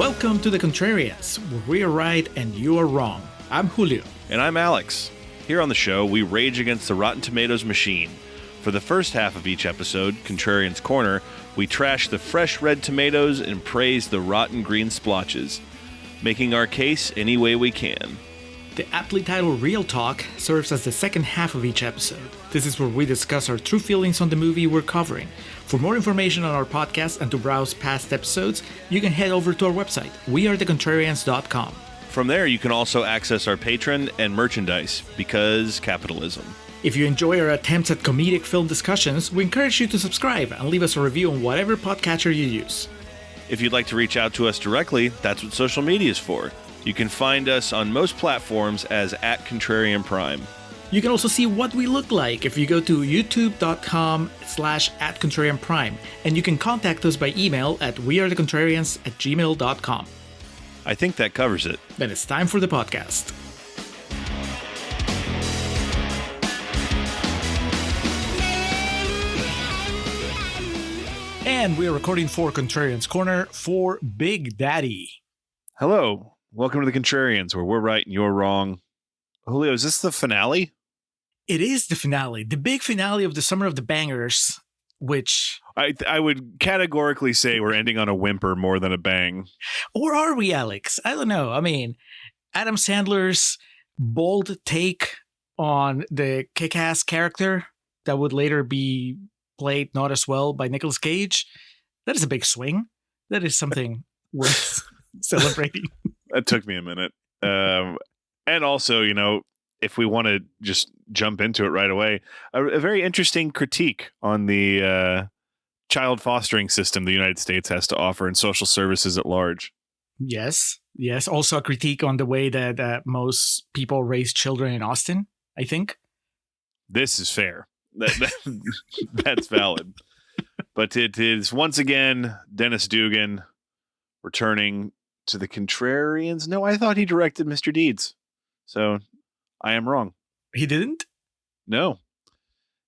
Welcome to the Contrarians, where we are right and you are wrong. I'm Julio. And I'm Alex. Here on the show, we rage against the Rotten Tomatoes machine. For the first half of each episode, Contrarians Corner, we trash the fresh red tomatoes and praise the rotten green splotches, making our case any way we can. The aptly titled Real Talk serves as the second half of each episode. This is where we discuss our true feelings on the movie we're covering. For more information on our podcast and to browse past episodes, you can head over to our website, wearethecontrarians.com. From there, you can also access our Patreon and merchandise, because capitalism. If you enjoy our attempts at comedic film discussions, we encourage you to subscribe and leave us a review on whatever podcatcher you use. If you'd like to reach out to us directly, that's what social media is for. You can find us on most platforms as @ContrarianPrime. You can also see what we look like if you go to youtube.com/@ContrarianPrime, and you can contact us by email at wearethecontrarians@gmail.com. I think that covers it. Then it's time for the podcast. And we are recording for Contrarians Corner for Big Daddy. Hello. Welcome to the Contrarians, where we're right and you're wrong. Julio, is this the finale? It is the finale, the big finale of the Summer of the Bangers, which... I would categorically say we're ending on a whimper more than a bang. Or are we, Alex? I don't know. I mean, Adam Sandler's bold take on the kick-ass character that would later be played not as well by Nicolas Cage, that is a big swing. That is something worth celebrating. That took me a minute. And also, you know, if we want to just jump into it right away, a very interesting critique on the child fostering system the United States has to offer and social services at large. Yes. Also a critique on the way that most people raise children in Austin, I think. This is fair. That's valid. But it is, once again, Dennis Dugan returning to the Contrarians. No, I thought he directed Mr. Deeds. So I am wrong. He didn't? No.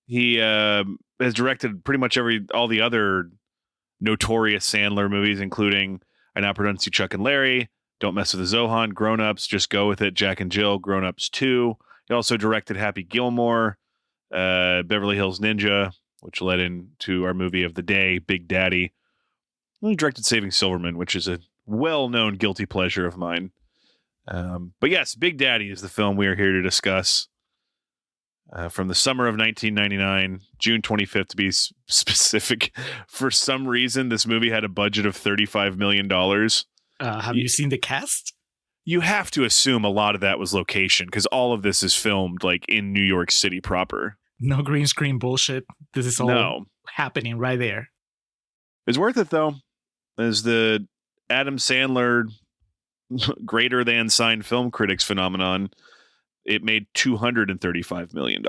He has directed pretty much all the other notorious Sandler movies, including I Now Pronounce You Chuck and Larry, Don't Mess with the Zohan, Grown Ups, Just Go With It, Jack and Jill, Grown Ups 2. He also directed Happy Gilmore, Beverly Hills Ninja, which led into our movie of the day, Big Daddy. He directed Saving Silverman, which is a well-known guilty pleasure of mine. But yes, Big Daddy is the film we are here to discuss. From the summer of 1999, June 25th to be specific. For some reason, this movie had a budget of $35 million. Have you seen the cast? You have to assume a lot of that was location, because all of this is filmed like in New York City proper. No green screen bullshit. This is all happening right there. It's worth it, though. As the Adam Sandler greater than signed film critics phenomenon, it made $235 million.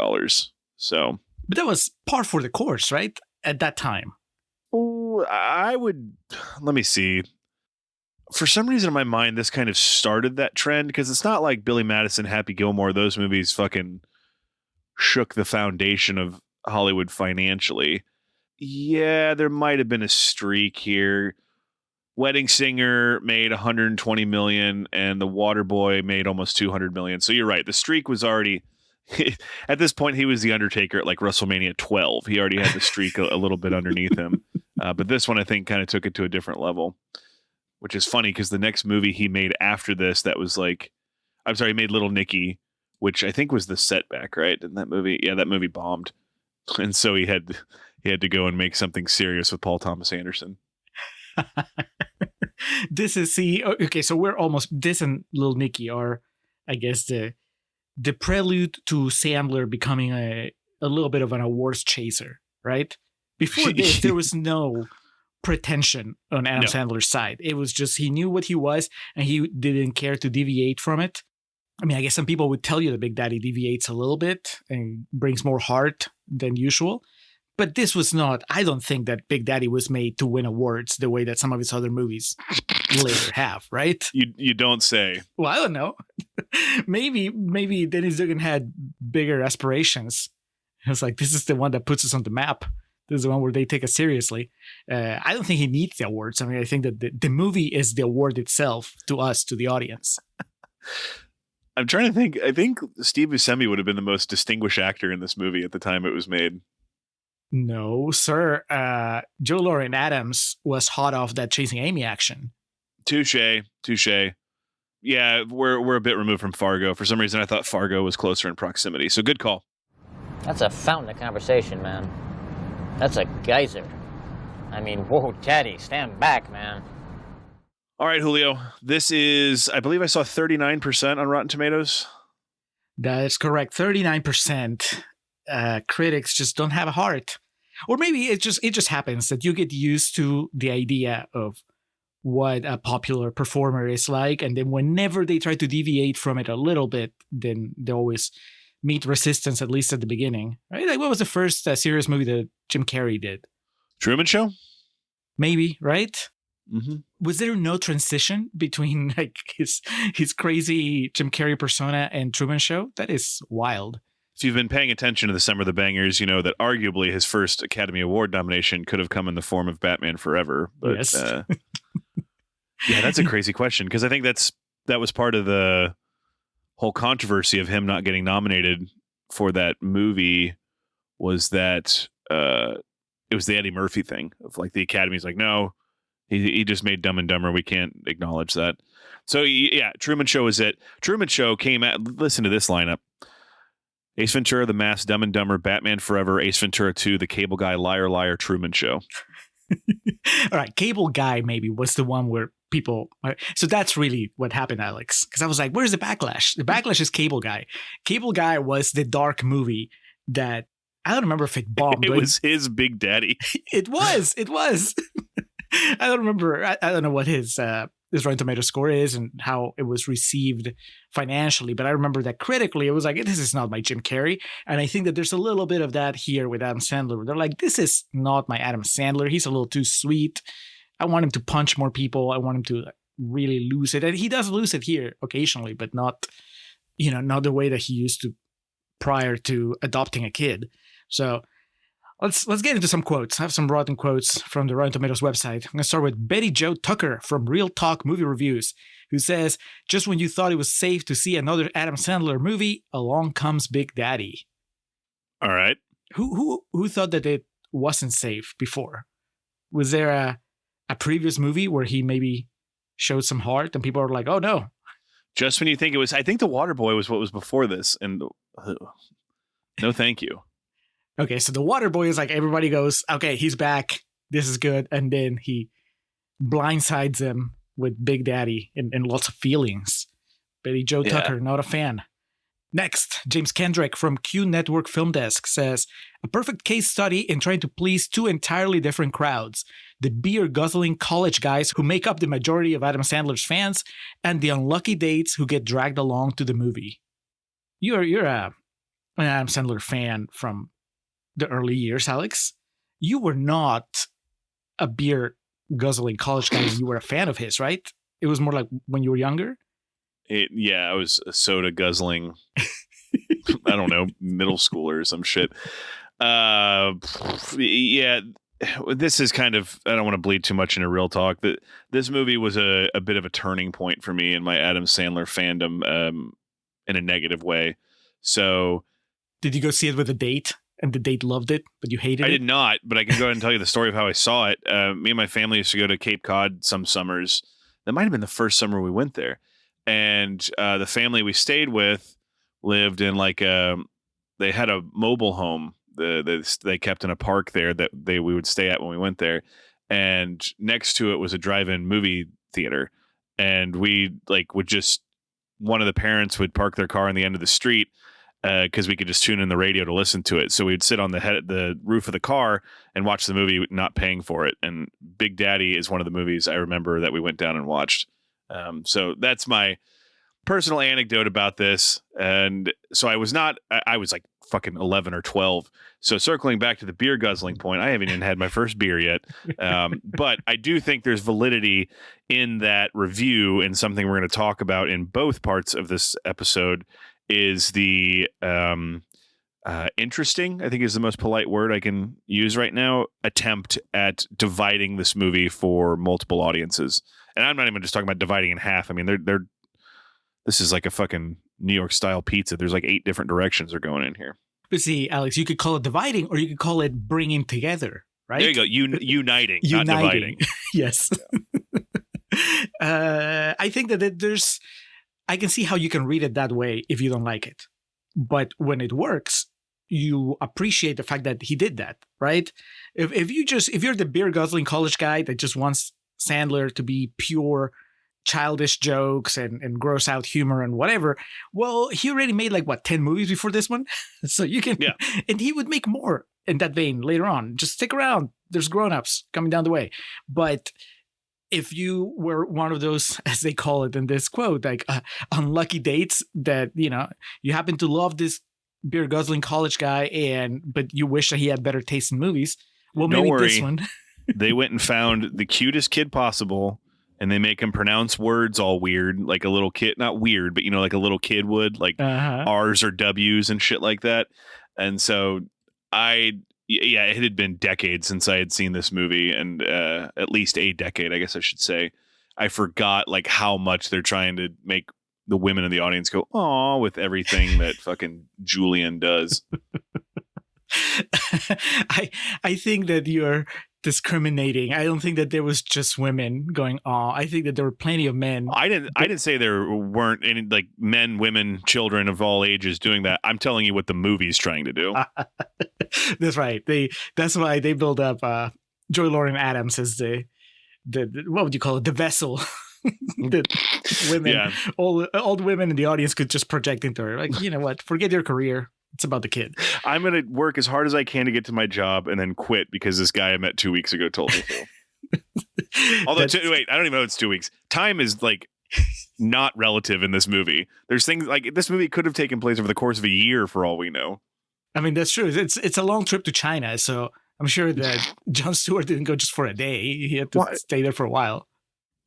So, but that was par for the course, right? At that time. Oh, let me see. For some reason in my mind, this kind of started that trend, because it's not like Billy Madison, Happy Gilmore, those movies fucking shook the foundation of Hollywood financially. Yeah, there might have been a streak here. Wedding Singer made $120 million, and The Waterboy made almost $200 million. So you're right. The streak was already at this point. He was the Undertaker at like WrestleMania 12. He already had the streak a little bit underneath him. But this one, I think, kind of took it to a different level, which is funny because the next movie he made after this, he made Little Nicky, which I think was the setback, right? In that movie, that movie bombed, and so he had to go and make something serious with Paul Thomas Anderson. So we're almost, this and Little Nicky are, I guess, the prelude to Sandler becoming a little bit of an awards chaser, right? Before this, there was no pretension on Adam Sandler's side. It was just, he knew what he was and he didn't care to deviate from it. I mean, I guess some people would tell you that Big Daddy deviates a little bit and brings more heart than usual. But this was not, I don't think that Big Daddy was made to win awards the way that some of his other movies later have, right? You don't say. Well, I don't know. maybe Dennis Dugan had bigger aspirations. It was like, this is the one that puts us on the map. This is the one where they take it seriously. I don't think he needs the awards. I mean, I think that the movie is the award itself to us, to the audience. I'm trying to think. I think Steve Buscemi would have been the most distinguished actor in this movie at the time it was made. No, sir. Joe Lauren Adams was hot off that Chasing Amy action. Touche. Yeah, we're a bit removed from Fargo. For some reason, I thought Fargo was closer in proximity. So good call. That's a fountain of conversation, man. That's a geyser. I mean, whoa, Daddy, stand back, man. All right, Julio. This is, I believe I saw 39% on Rotten Tomatoes. That is correct. 39%. Critics just don't have a heart. Or maybe it just happens that you get used to the idea of what a popular performer is like, and then whenever they try to deviate from it a little bit, then they always meet resistance, at least at the beginning. Right? Like, what was the first serious movie that Jim Carrey did? Truman Show? Maybe, right? Mm-hmm. Was there no transition between like his crazy Jim Carrey persona and Truman Show? That is wild. If you've been paying attention to the Summer of the Bangers, you know that arguably his first Academy Award nomination could have come in the form of Batman Forever. But, yes. Yeah, that's a crazy question, because I think that was part of the whole controversy of him not getting nominated for that movie, was that it was the Eddie Murphy thing of like the Academy's like, no, he just made Dumb and Dumber. We can't acknowledge that. So yeah, Truman Show is it. Truman Show came at, listen to this lineup: Ace Ventura, The Mask, Dumb and Dumber, Batman Forever, Ace Ventura 2, The Cable Guy, Liar Liar, Truman Show. All right, Cable Guy maybe was the one where people. So that's really what happened, Alex. Because I was like, where's the backlash? The backlash is Cable Guy. Cable Guy was the dark movie that I don't remember if it bombed. It was his Big Daddy. It was. I don't remember. I don't know what his Rotten Tomato score is and how it was received financially, but I remember that critically it was like, this is not my Jim Carrey. And I think that there's a little bit of that here with Adam Sandler, where they're like, this is not my Adam Sandler. He's a little too sweet. I want him to punch more people. I want him to really lose it. And he does lose it here occasionally, but not the way that he used to prior to adopting a kid. So let's get into some quotes. I have some rotten quotes from the Rotten Tomatoes website. I'm going to start with Betty Jo Tucker from Real Talk Movie Reviews, who says, just when you thought it was safe to see another Adam Sandler movie, along comes Big Daddy. All right. Who thought that it wasn't safe before? Was there a previous movie where he maybe showed some heart and people are like, oh no. Just when you think it was, I think The Waterboy was what was before this. And no, thank you. Okay, so The Waterboy is like, everybody goes, okay, he's back. This is good. And then he blindsides him with Big Daddy and lots of feelings. Betty Jo Tucker, not a fan. Next, James Kendrick from Q Network Film Desk says, a perfect case study in trying to please two entirely different crowds: the beer-guzzling college guys who make up the majority of Adam Sandler's fans, and the unlucky dates who get dragged along to the movie. You're an Adam Sandler fan from the early years, Alex. You were not a beer-guzzling college guy when you were a fan of his, right? It was more like when you were younger? I was a soda guzzling, I don't know, middle schooler or some shit. Yeah, this is kind of, I don't want to bleed too much into real talk. This movie was a bit of a turning point for me in my Adam Sandler fandom, in a negative way. So, did you go see it with a date? And the date loved it, but you hated it? I did not, but I can go ahead and tell you the story of how I saw it. Me and my family used to go to Cape Cod some summers. That might have been the first summer we went there. And the family we stayed with lived in like they had a mobile home. They kept in a park there that we would stay at when we went there. And next to it was a drive-in movie theater. And we one of the parents would park their car on the end of the street, because we could just tune in the radio to listen to it. So we'd sit on the roof of the car and watch the movie, not paying for it. And Big Daddy is one of the movies I remember that we went down and watched. So that's my personal anecdote about this. And so I was like fucking 11 or 12. So circling back to the beer guzzling point, I haven't even had my first beer yet. But I do think there's validity in that review, and something we're going to talk about in both parts of this episode is the interesting, I think is the most polite word I can use right now, attempt at dividing this movie for multiple audiences. And I'm not even just talking about dividing in half. I mean, this is like a fucking New York style pizza. There's like 8 different directions they're going in here. But see, Alex, you could call it dividing, or you could call it bringing together, right? There you go. Uniting, not dividing. Yes. I think that I can see how you can read it that way if you don't like it. But when it works, you appreciate the fact that he did that, right? If you're the beer guzzling college guy that just wants Sandler to be pure childish jokes and gross out humor and whatever, well, he already made 10 movies before this one. So you can, and he would make more in that vein later on. Just stick around. There's grown-ups coming down the way. But if you were one of those, as they call it in this quote, unlucky dates that, you happen to love this beer guzzling college guy but you wish that he had better taste in movies. Well, don't maybe worry. This one. They went and found the cutest kid possible, and they make him pronounce words all weird, like a little kid, not weird, but like a little kid would, like R's or W's and shit like that. And so it had been decades since I had seen this movie, and at least a decade, I guess I should say. I forgot how much they're trying to make the women in the audience go, "Aw," with everything that fucking Julian does. I think that you're discriminating. I don't think that there was just women going, "Aw." I think that there were plenty of men. I didn't say there weren't any men, women, children of all ages doing that. I'm telling you what the movie's trying to do. That's right. That's why they build up Joy Lauren Adams as the what would you call it? The vessel. The women, all the women in the audience could just project into her. You know what? Forget your career. It's about the kid. I'm going to work as hard as I can to get to my job and then quit because this guy I met 2 weeks ago told me to. Although, wait, I don't even know if it's 2 weeks. Time is not relative in this movie. There's things this movie could have taken place over the course of a year for all we know. I mean, that's true. It's a long trip to China. So I'm sure that Jon Stewart didn't go just for a day. He had to stay there for a while.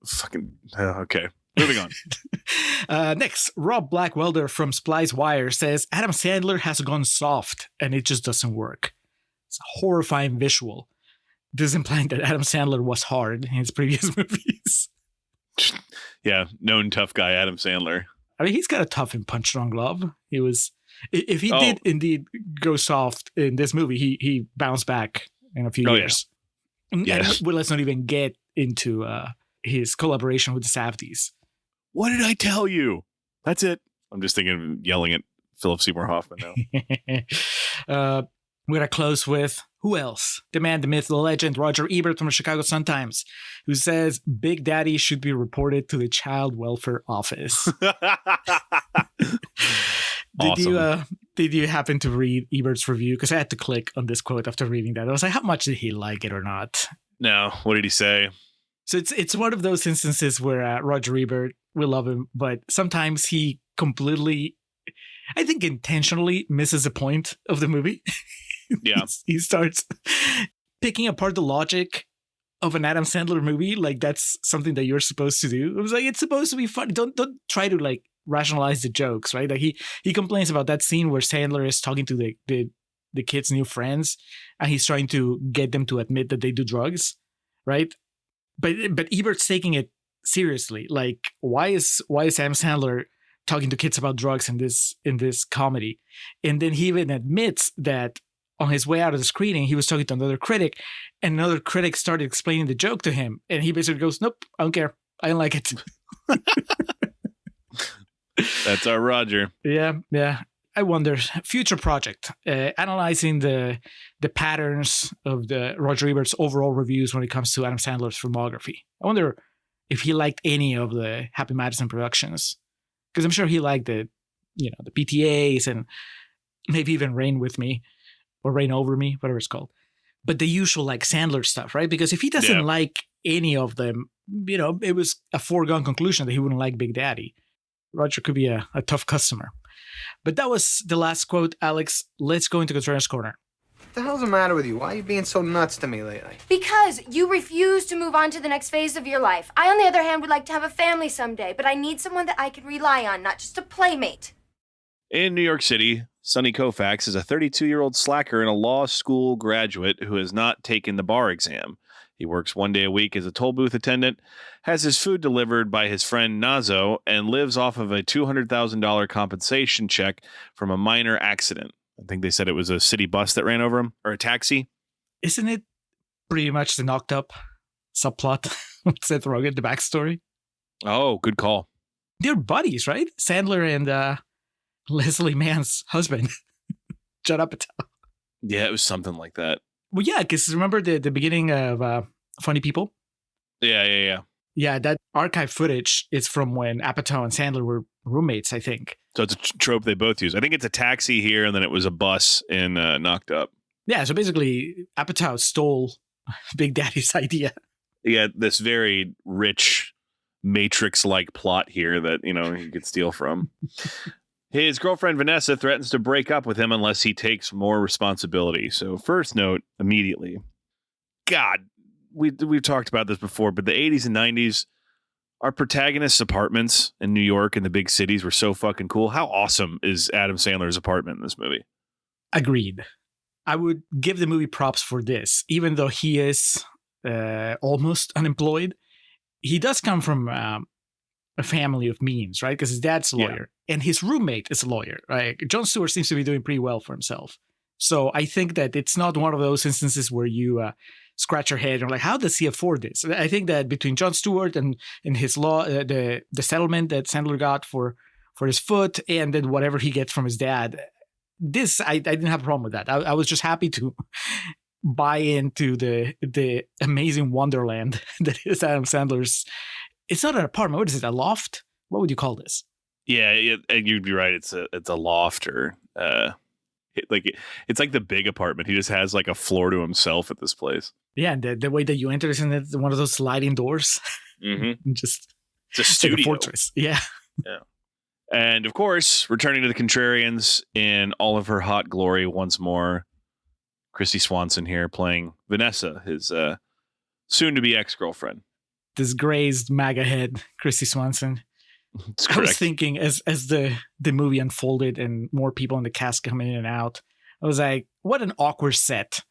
Fucking okay. Moving on. Next, Rob Blackwelder from Splice Wire says Adam Sandler has gone soft and it just doesn't work. It's a horrifying visual. This implying that Adam Sandler was hard in his previous movies. Yeah, known tough guy Adam Sandler. I mean, he's got a tough and punch strong glove. He was, if he did indeed go soft in this movie, he bounced back in a few years. Yeah. And let's not even get into his collaboration with the Safdies. What did I tell you? That's it. I'm just thinking of yelling at Philip Seymour Hoffman now. We're going to close with, who else? The man, the myth, the legend, Roger Ebert from the Chicago Sun-Times, who says Big Daddy should be reported to the Child Welfare Office. Awesome. Did you happen to read Ebert's review? Because I had to click on this quote after reading that. I was like, how much did he like it or not? No. What did he say? So it's one of those instances where Roger Ebert, we love him, but sometimes he completely, I think intentionally misses the point of the movie. Yeah. He starts picking apart the logic of an Adam Sandler movie. That's something that you're supposed to do. It was it's supposed to be fun. Don't try to rationalize the jokes, right? He complains about that scene where Sandler is talking to the kids' new friends and he's trying to get them to admit that they do drugs, right? But Ebert's taking it seriously. Why is Adam Sandler talking to kids about drugs in this comedy? And then he even admits that on his way out of the screening, he was talking to another critic, and another critic started explaining the joke to him, and he basically goes, "Nope, I don't care. I don't like it." That's our Roger. Yeah. I wonder, future project, analyzing the patterns of the Roger Ebert's overall reviews when it comes to Adam Sandler's filmography. I wonder if he liked any of the Happy Madison productions, because I'm sure he liked the PTAs and maybe even Rain With Me or Rain Over Me, whatever it's called. But the usual Sandler stuff, right? Because if he doesn't like any of them, it was a foregone conclusion that he wouldn't like Big Daddy. Roger could be a tough customer. But that was the last quote, Alex. Let's go into Contrarians Corner. What the hell's the matter with you? Why are you being so nuts to me lately? Because you refuse to move on to the next phase of your life. I, on the other hand, would like to have a family someday, but I need someone that I can rely on, not just a playmate. In New York City, Sonny Koufax is a 32-year-old slacker and a law school graduate who has not taken the bar exam. He works 1 day a week as a toll booth attendant, has his food delivered by his friend Nazo, and lives off of a $200,000 compensation check from a minor accident. I think they said it was a city bus that ran over him, or a taxi. Isn't it pretty much the knocked up subplot with Seth Rogen, the backstory? Oh, good call. They're buddies, right? Sandler and Leslie Mann's husband, Judd Apatow. Yeah, it was something like that. Well, yeah, because remember the beginning of Funny People? Yeah. Yeah, that archive footage is from when Apatow and Sandler were roommates, I think. So it's a trope they both use. I think it's a taxi here, and then it was a bus in Knocked Up. Yeah, so basically, Apatow stole Big Daddy's idea. Yeah, this very rich Matrix-like plot here that, he could steal from. His girlfriend Vanessa threatens to break up with him unless he takes more responsibility. So first note immediately. God, we've talked about this before, but the 80s and 90s, our protagonists' apartments in New York and the big cities were so fucking cool. How awesome is Adam Sandler's apartment in this movie? Agreed. I would give the movie props for this, even though he is almost unemployed. He does come from a family of means, right? Because his dad's a lawyer and his roommate is a lawyer, right? Jon Stewart seems to be doing pretty well for himself. So I think that it's not one of those instances where you scratch your head and you're like, how does he afford this? I think that between Jon Stewart and his law, the settlement that Sandler got for his foot, and then whatever he gets from his dad, I didn't have a problem with that. I was just happy to buy into the amazing wonderland that is Adam Sandler's. It's not an apartment. What is it? A loft? What would you call this? Yeah, you'd be right. It's a loft, or it's like the big apartment. He just has like a floor to himself at this place. Yeah, and the way that you enter is in one of those sliding doors. Mm-hmm. Just it's a studio. like a fortress. Yeah. And of course, returning to the Contrarians in all of her hot glory once more, Kristy Swanson here playing Vanessa, his soon-to-be ex-girlfriend. Disgraced MAGA head, Kristy Swanson. I was thinking as the movie unfolded and more people in the cast coming in and out, I was like, what an awkward set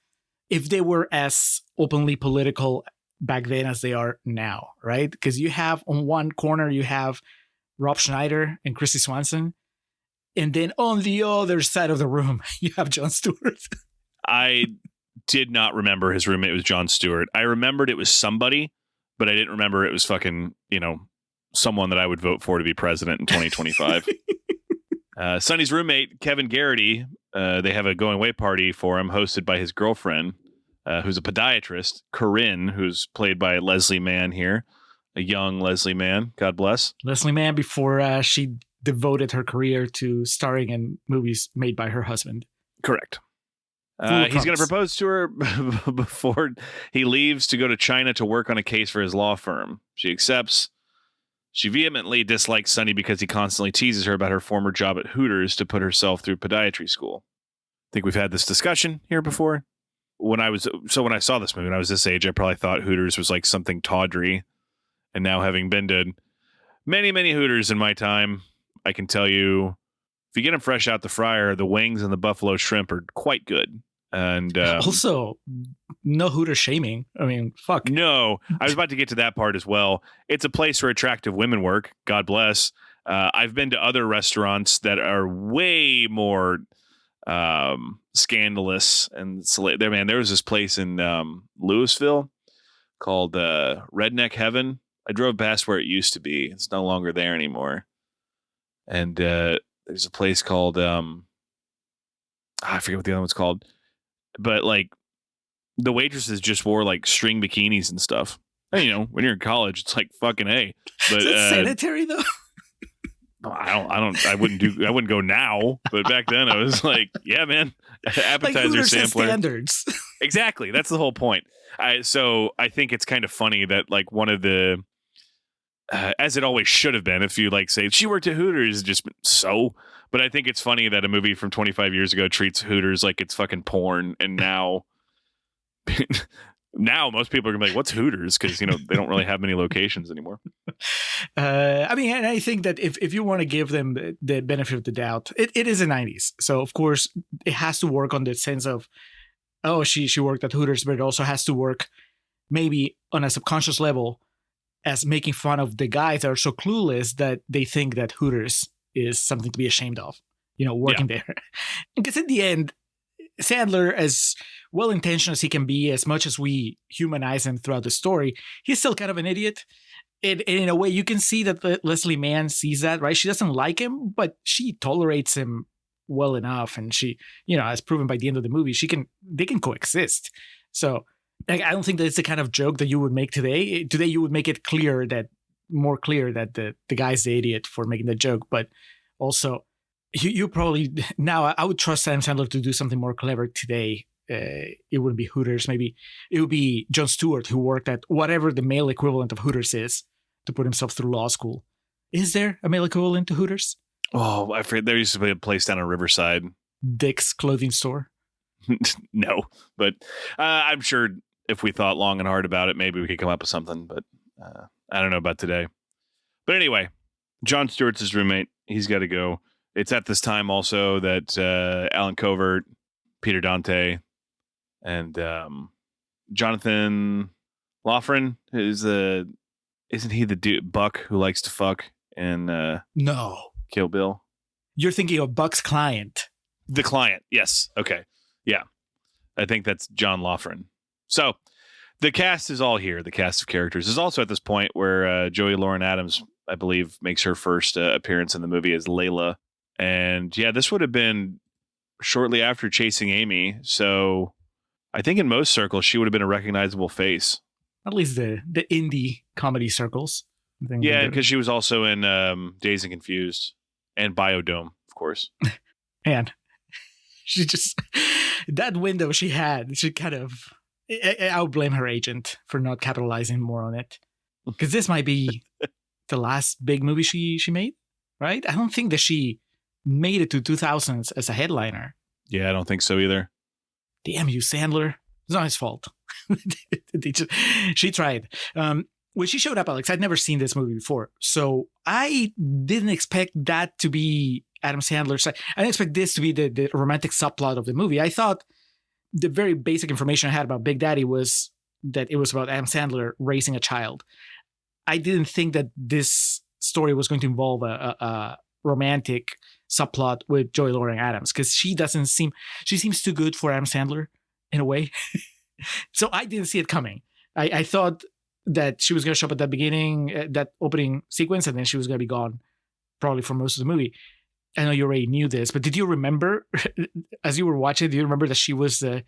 if they were as openly political back then as they are now, right? Because you have on one corner, you have Rob Schneider and Kristy Swanson, and then on the other side of the room, you have Jon Stewart. I did not remember his roommate was Jon Stewart. I remembered it was somebody, but I didn't remember it was fucking, someone that I would vote for to be president in 2025. Sonny's roommate, Kevin Garrity, they have a going away party for him hosted by his girlfriend, who's a podiatrist, Corinne, who's played by Leslie Mann here, a young Leslie Mann. God bless. Leslie Mann before she devoted her career to starring in movies made by her husband. Correct. He's going to propose to her before he leaves to go to China to work on a case for his law firm. She accepts. She vehemently dislikes Sonny because he constantly teases her about her former job at Hooters to put herself through podiatry school. I think we've had this discussion here before. When I saw this movie, when I was this age, I probably thought Hooters was like something tawdry. And now, having been to many, many Hooters in my time, I can tell you, if you get them fresh out the fryer, the wings and the buffalo shrimp are quite good. And also, no Hooter shaming. I mean, fuck. No, I was about to get to that part as well. It's a place where attractive women work. God bless. I've been to other restaurants that are way more scandalous and there. Man, there was this place in Louisville called Redneck Heaven. I drove past where it used to be. It's no longer there anymore. And there's a place called I forget what the other one's called. But like the waitresses just wore like string bikinis and stuff. And, when you're in college, it's like fucking A. But is it sanitary though? I wouldn't go now. But back then I was like, yeah, man, appetizer like sampler. Standards. Exactly. That's the whole point. So I think it's kind of funny that like one of the, as it always should have been, if you like say she worked at Hooters, just so. But I think it's funny that a movie from 25 years ago treats Hooters like it's fucking porn, and now Now most people are gonna be like, "What's Hooters?" Because they don't really have many locations anymore. I mean, and I think that if you want to give them the benefit of the doubt, it is the 90s. So of course it has to work on the sense of, oh, she worked at Hooters, but it also has to work maybe on a subconscious level as making fun of the guys that are so clueless that they think that Hooters is something to be ashamed of, working there. Because in the end, Sandler, as well-intentioned as he can be, as much as we humanize him throughout the story, he's still kind of an idiot. And in a way, you can see that Leslie Mann sees that, right? She doesn't like him, but she tolerates him well enough. And she, as proven by the end of the movie, they can coexist. So I don't think that it's the kind of joke that you would make today. Today, you would make it more clear that the guy's the idiot for making the joke. But also, you probably, now I would trust Adam Sandler to do something more clever today. It wouldn't be Hooters. Maybe it would be Jon Stewart, who worked at whatever the male equivalent of Hooters is, to put himself through law school. Is there a male equivalent to Hooters? Oh, I forget. There used to be a place down in Riverside. Dick's clothing store? No, but I'm sure if we thought long and hard about it, maybe we could come up with something, but I don't know about today. But anyway, Jon Stewart's his roommate. He's got to go. It's at this time also that Alan Covert, Peter Dante, and Jonathan Loughran isn't he the dude, Buck, who likes to fuck in No. Kill Bill? You're thinking of Buck's client. The client, yes. Okay. Yeah. I think that's John Loughran. So the cast is all here. The cast of characters is also at this point where Joey Lauren Adams, I believe, makes her first appearance in the movie as Layla. And yeah, this would have been shortly after Chasing Amy. So I think in most circles, she would have been a recognizable face. At least the indie comedy circles. Yeah, because she was also in Dazed and Confused and Biodome, of course. And she just, that window she had, she kind of, I would blame her agent for not capitalizing more on it. Because this might be the last big movie she made, right? I don't think that she made it to 2000s as a headliner. Yeah, I don't think so either. Damn you, Sandler. It's not his fault. She tried. When she showed up, Alex, I'd never seen this movie before. So I didn't expect that to be Adam Sandler's side. I didn't expect this to be the romantic subplot of the movie. I thought the very basic information I had about Big Daddy was that it was about Adam Sandler raising a child. I didn't think that this story was going to involve a romantic subplot with Joey Lauren Adams, because she seems too good for Adam Sandler in a way. So I didn't see it coming. I thought that she was going to show up at the beginning, that opening sequence, and then she was going to be gone probably for most of the movie. I know you already knew this, but did you remember, as you were watching, do you remember that she was the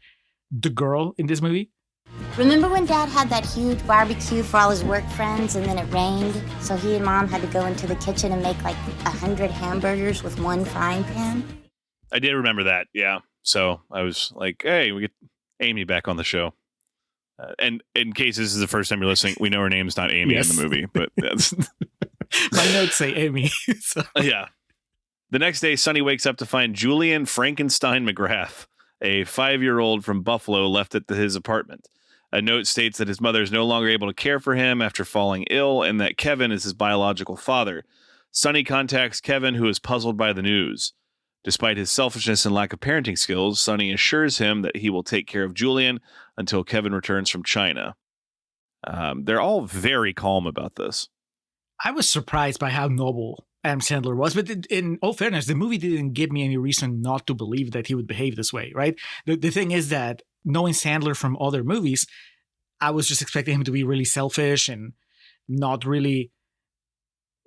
girl in this movie? Remember when Dad had that huge barbecue for all his work friends and then it rained? So he and Mom had to go into the kitchen and make like 100 hamburgers with one frying pan? I did remember that, yeah. So I was like, hey, we get Amy back on the show. And in case this is the first time you're listening, we know her name's not Amy in the movie, but that's... My notes say Amy. So. Yeah. The next day, Sonny wakes up to find Julian Frankenstein McGrath, a 5-year-old from Buffalo, left at his apartment. A note states that his mother is no longer able to care for him after falling ill, and that Kevin is his biological father. Sonny contacts Kevin, who is puzzled by the news. Despite his selfishness and lack of parenting skills, Sonny assures him that he will take care of Julian until Kevin returns from China. They're all very calm about this. I was surprised by how noble Adam Sandler was, but in all fairness, the movie didn't give me any reason not to believe that he would behave this way, right? The thing is that knowing Sandler from other movies, I was just expecting him to be really selfish and not really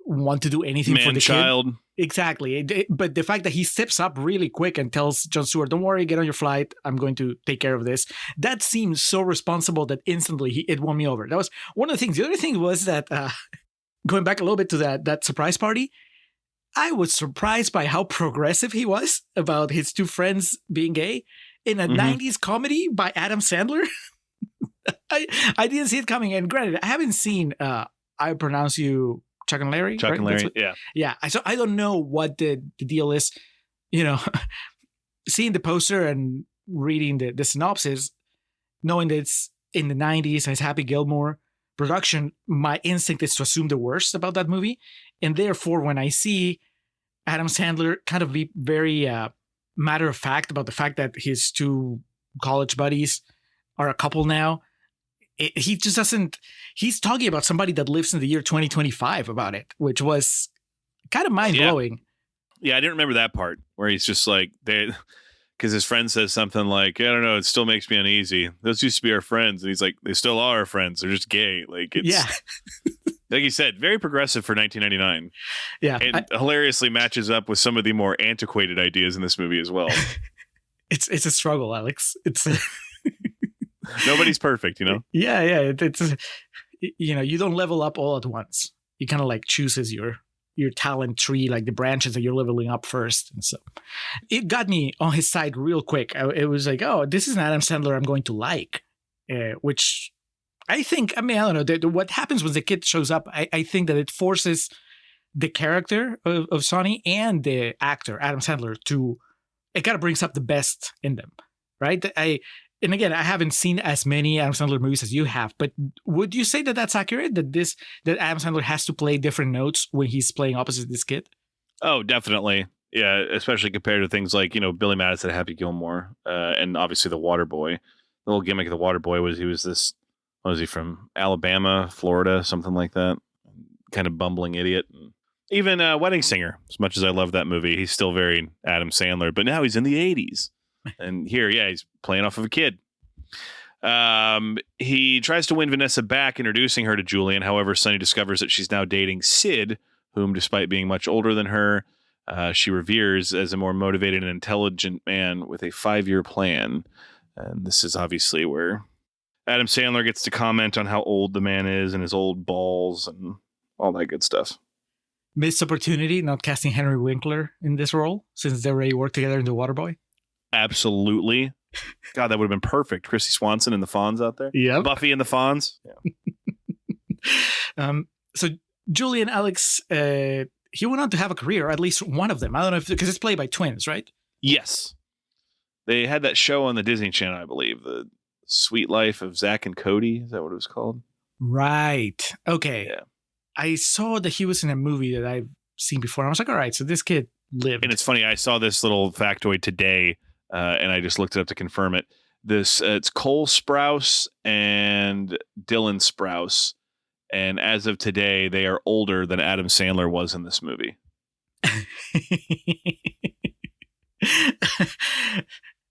want to do anything for the child. Kid. Exactly. But the fact that he steps up really quick and tells Jon Stewart, don't worry, get on your flight. I'm going to take care of this. That seems so responsible that instantly it won me over. That was one of the things. The other thing was that going back a little bit to that surprise party, I was surprised by how progressive he was about his two friends being gay in a 90s comedy by Adam Sandler. I didn't see it coming. And granted, I haven't seen I Pronounce You Chuck and Larry. Chuck and Larry, yeah. Yeah. So I don't know what the deal is. You know, seeing the poster and reading the synopsis, knowing that it's in the 90s as Happy Gilmore production, my instinct is to assume the worst about that movie. And therefore, when I see Adam Sandler kind of be very matter of fact about the fact that his two college buddies are a couple now, he just doesn't, he's talking about somebody that lives in the year 2025 about it, which was kind of mind-blowing. Yeah, I didn't remember that part where he's just like, because his friend says something like, I don't know, it still makes me uneasy. Those used to be our friends. And he's like, they still are our friends. They're just gay. Like, it's, yeah. Like you said, very progressive for 1999. Yeah. And hilariously matches up with some of the more antiquated ideas in this movie as well. It's a struggle, Alex. It's nobody's perfect, you know? Yeah. It's you know, you don't level up all at once. You kind of like chooses your talent tree, like the branches that you're leveling up first. And so it got me on his side real quick. It was like, oh, this is an Adam Sandler I'm going to like, which I think, I don't know, what happens when the kid shows up, I think that it forces the character of Sonny and the actor, Adam Sandler, it kind of brings up the best in them, right? And again, I haven't seen as many Adam Sandler movies as you have, but would you say that that's accurate? That Adam Sandler has to play different notes when he's playing opposite this kid? Oh, definitely. Yeah, especially compared to things like, Billy Madison, Happy Gilmore, and obviously the Water Boy. The whole gimmick of the Water Boy was he from Alabama, Florida, something like that? Kind of bumbling idiot. Even Wedding Singer, as much as I love that movie, he's still very Adam Sandler, but now he's in the 80s. And here, he's playing off of a kid. He tries to win Vanessa back, introducing her to Julian. However, Sonny discovers that she's now dating Sid, whom, despite being much older than her, she reveres as a more motivated and intelligent man with a 5-year plan. And this is obviously where Adam Sandler gets to comment on how old the man is and his old balls and all that good stuff. Missed opportunity not casting Henry Winkler in this role, since they already worked together in The Waterboy. Absolutely. God, that would have been perfect. Chrissy Swanson and the Fonz out there. Yeah. Buffy and the Fonz. Yeah. So Julian, Alex, he went on to have a career, or at least one of them. I don't know because it's played by twins, right? Yes. They had that show on the Disney Channel, I believe. The Sweet Life of Zach and Cody. Is that what it was called? Right. Okay. Yeah. I saw that he was in a movie that I've seen before. I was like, all right, so this kid lived. And it's funny. I saw this little factoid today, and I just looked it up to confirm it. It's Cole Sprouse and Dylan Sprouse. And as of today, they are older than Adam Sandler was in this movie.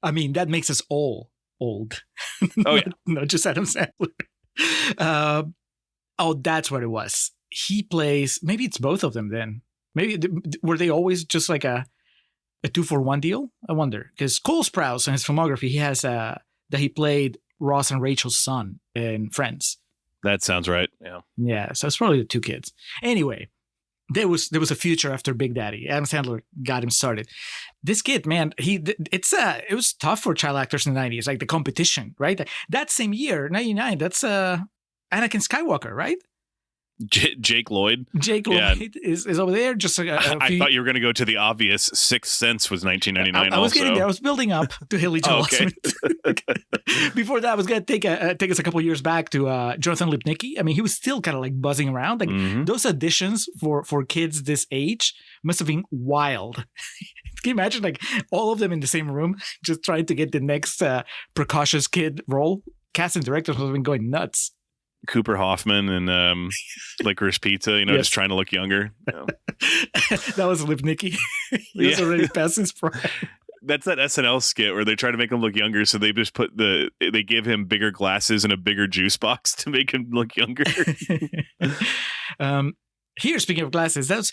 I mean, that makes us all old. Oh, yeah. Not just Adam Sandler. That's what it was. He plays, maybe it's both of them then. Maybe were they always just like a 2-for-1 deal? I wonder. Because Cole Sprouse in his filmography, he has that he played Ross and Rachel's son in Friends. That sounds right. Yeah. Yeah. So it's probably the two kids. Anyway, there was a future after Big Daddy. Adam Sandler got him started. This kid, man, it was tough for child actors in the 90s, like the competition, right? That same year, 99, that's Anakin Skywalker, right? Jake Lloyd. Jake Lloyd is over there. Just I thought you were going to go to the obvious. Sixth Sense was 1999. I was getting there. I was building up to Haley Joel Osment. Before that, I was going to take us a couple of years back to Jonathan Lipnicki. I mean, he was still kind of like buzzing around. Like those auditions for kids this age must have been wild. Can you imagine like all of them in the same room, just trying to get the next precocious kid role? Cast and directors must have been going nuts. Cooper Hoffman and Licorice Pizza, yes. Just trying to look younger. That was Lipnicki. He was already past his prime. That's that SNL skit where they try to make him look younger, so they just they give him bigger glasses and a bigger juice box to make him look younger. Here, speaking of glasses, that's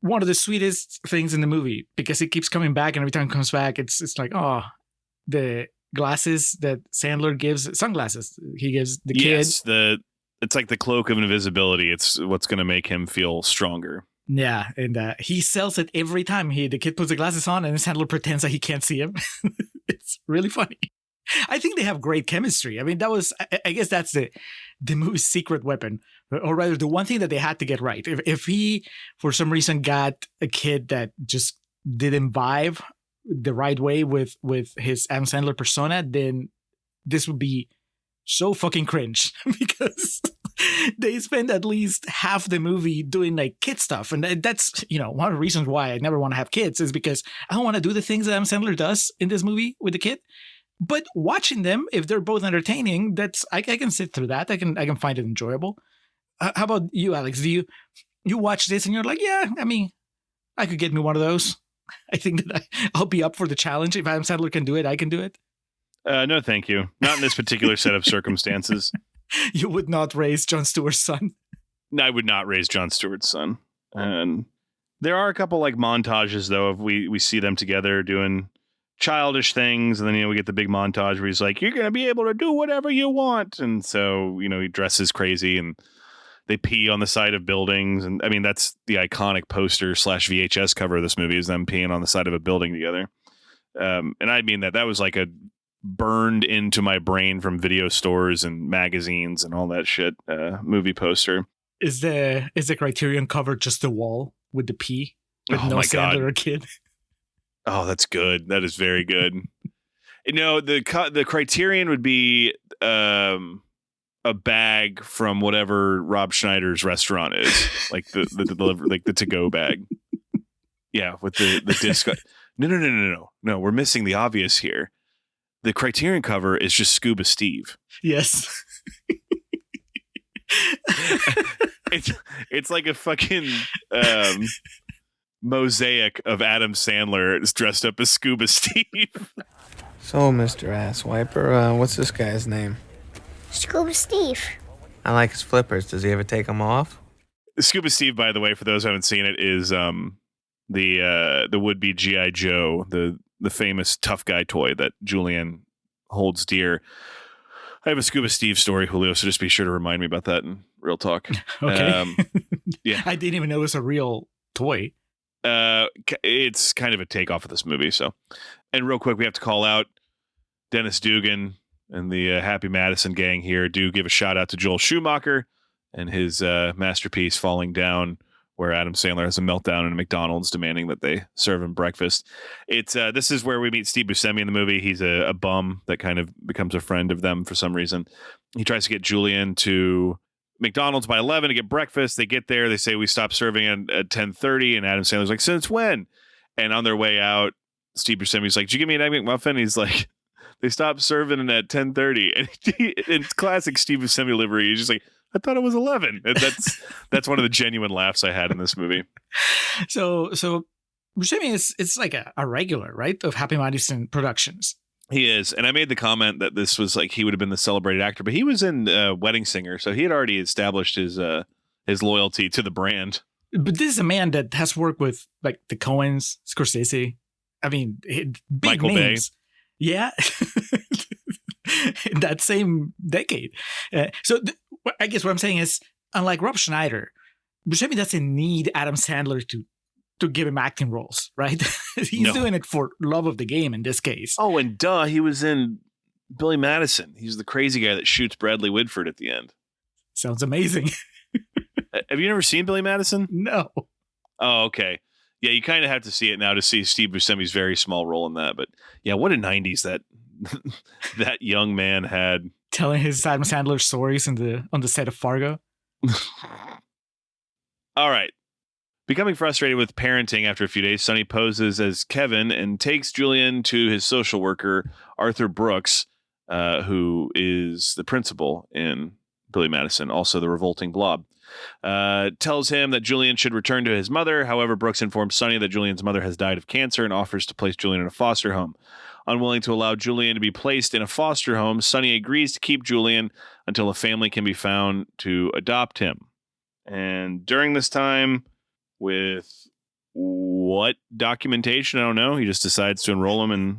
one of the sweetest things in the movie because it keeps coming back, and every time it comes back, it's like, oh, the glasses that Sandler gives, sunglasses he gives the kid. Yes, it's like the cloak of invisibility. It's what's going to make him feel stronger. Yeah, and he sells it every time the kid puts the glasses on, and Sandler pretends that he can't see him. It's really funny. I think they have great chemistry. I mean, I guess that's the movie's secret weapon, or rather, the one thing that they had to get right. If he, for some reason, got a kid that just didn't vibe the right way with his Adam Sandler persona, then this would be so fucking cringe because they spend at least half the movie doing like kid stuff. And that's, one of the reasons why I never want to have kids is because I don't want to do the things that Adam Sandler does in this movie with the kid. But watching them, if they're both entertaining, I can sit through that. I can find it enjoyable. How about you, Alex? Do you watch this and you're like, yeah, I mean, I could get me one of those. I think that I'll be up for the challenge. If Adam Sandler can do it, I can do it. No, thank you. Not in this particular set of circumstances. You would not raise Jon Stewart's son. No, I would not raise Jon Stewart's son. And there are a couple like montages though of we see them together doing childish things, and then we get the big montage where he's like, "You're gonna be able to do whatever you want," and so he dresses crazy, and they pee on the side of buildings, and I mean that's the iconic poster / VHS cover of this movie is them peeing on the side of a building together. And I mean that was like a burned into my brain from video stores and magazines and all that shit movie poster. Is the Criterion cover just the wall with the pee with no Sandler or kid? Oh, that's good. That is very good. The Criterion would be a bag from whatever Rob Schneider's restaurant is, like the like the to-go bag. Yeah, with the disc. No. We're missing the obvious here. The Criterion cover is just Scuba Steve. Yes. It's like a fucking mosaic of Adam Sandler is dressed up as Scuba Steve. So, Mr. Asswiper, what's this guy's name? Scuba Steve. I like his flippers. Does he ever take them off? Scuba Steve, by the way, for those who haven't seen it, is the would-be G.I. Joe, the famous tough guy toy that Julian holds dear. I have a Scuba Steve story, Julio, so just be sure to remind me about that in real talk. Okay. Yeah. I didn't even know it was a real toy. It's kind of a takeoff of this movie. So, and real quick, we have to call out Dennis Dugan and the Happy Madison gang here. Do give a shout out to Joel Schumacher and his masterpiece Falling Down, where Adam Sandler has a meltdown in a McDonald's demanding that they serve him breakfast. It's this is where we meet Steve Buscemi in the movie. He's a bum that kind of becomes a friend of them for some reason. He tries to get Julian to McDonald's by 11 to get breakfast. They get there. They say we stop serving at 10:30, and Adam Sandler's like, since when? And on their way out, Steve Buscemi's like, did you give me an Egg McMuffin? He's like, they stopped serving at 10:30. And in classic Steve Buscemi livery, he's just like, I thought it was 11. And that's one of the genuine laughs I had in this movie. So Buscemi it's like a regular, right, of Happy Madison Productions. He is. And I made the comment that this was like he would have been the celebrated actor, but he was in Wedding Singer, so he had already established his loyalty to the brand. But this is a man that has worked with like the Coens, Scorsese. I mean, big Michael names. Bay. Yeah. In that same decade. I guess what I'm saying is, unlike Rob Schneider, Buscemi doesn't need Adam Sandler to give him acting roles, right? He's doing it for love of the game in this case. Oh, and duh, he was in Billy Madison. He's the crazy guy that shoots Bradley Whitford at the end. Sounds amazing. Have you never seen Billy Madison? No. Oh, okay. Yeah, you kind of have to see it now to see Steve Buscemi's very small role in that. But yeah, what a 90s that that young man had. Telling his Adam Sandler stories on the set of Fargo. All right. Becoming frustrated with parenting after a few days, Sonny poses as Kevin and takes Julian to his social worker, Arthur Brooks, who is the principal in Billy Madison, also the revolting blob. Tells him that Julian should return to his mother. However, Brooks informs Sonny that Julian's mother has died of cancer and offers to place Julian in a foster home. Unwilling to allow Julian to be placed in a foster home, Sonny agrees to keep Julian until a family can be found to adopt him. And during this time, with what documentation? I don't know. He just decides to enroll him in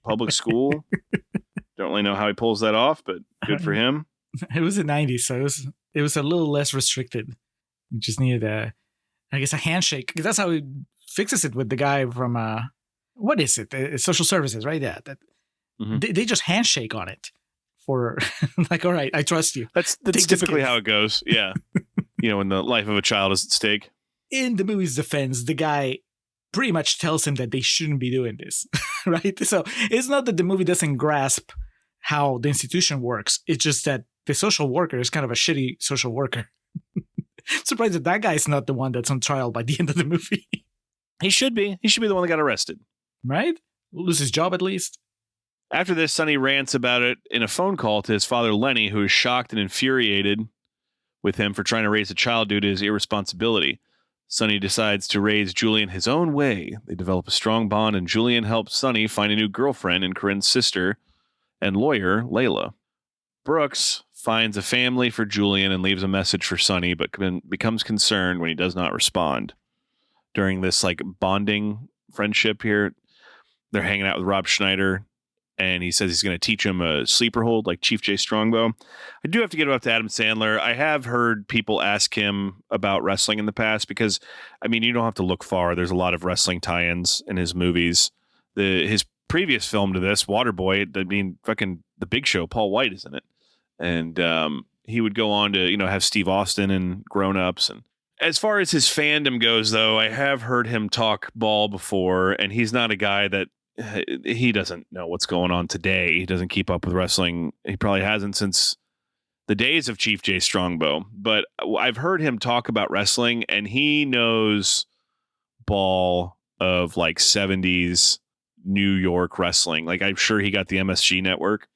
public school. Don't really know how he pulls that off, but good for him. It was the 90s, so it was a little less restricted. You just needed a handshake, because that's how he fixes it with the guy from what is it? Social services, right? Yeah, they just handshake on it for like, all right, I trust you. That's typically how it goes. Yeah, when the life of a child is at stake. In the movie's defense, the guy pretty much tells him that they shouldn't be doing this, right? So it's not that the movie doesn't grasp how the institution works. It's just that the social worker is kind of a shitty social worker. Surprised that that guy's not the one that's on trial by the end of the movie. He should be. He should be the one that got arrested. Right? Lose his job at least. After this, Sonny rants about it in a phone call to his father, Lenny, who is shocked and infuriated with him for trying to raise a child due to his irresponsibility. Sonny decides to raise Julian his own way. They develop a strong bond, and Julian helps Sonny find a new girlfriend in Corinne's sister and lawyer, Layla. Brooks finds a family for Julian and leaves a message for Sonny, but becomes concerned when he does not respond. During this like bonding friendship here, they're hanging out with Rob Schneider, and he says he's going to teach him a sleeper hold like Chief Jay Strongbow. I do have to give it up to Adam Sandler. I have heard people ask him about wrestling in the past because, I mean, you don't have to look far. There's a lot of wrestling tie-ins in his movies. His previous film to this, Waterboy, I mean, fucking The Big Show, Paul White is in it. And he would go on to, you know, have Steve Austin and Grown Ups. And as far as his fandom goes, though, I have heard him talk ball before, and he's not a guy that he doesn't know what's going on today. He doesn't keep up with wrestling. He probably hasn't since the days of Chief Jay Strongbow. But I've heard him talk about wrestling, and he knows ball of like 70s New York wrestling. Like, I'm sure he got the MSG network.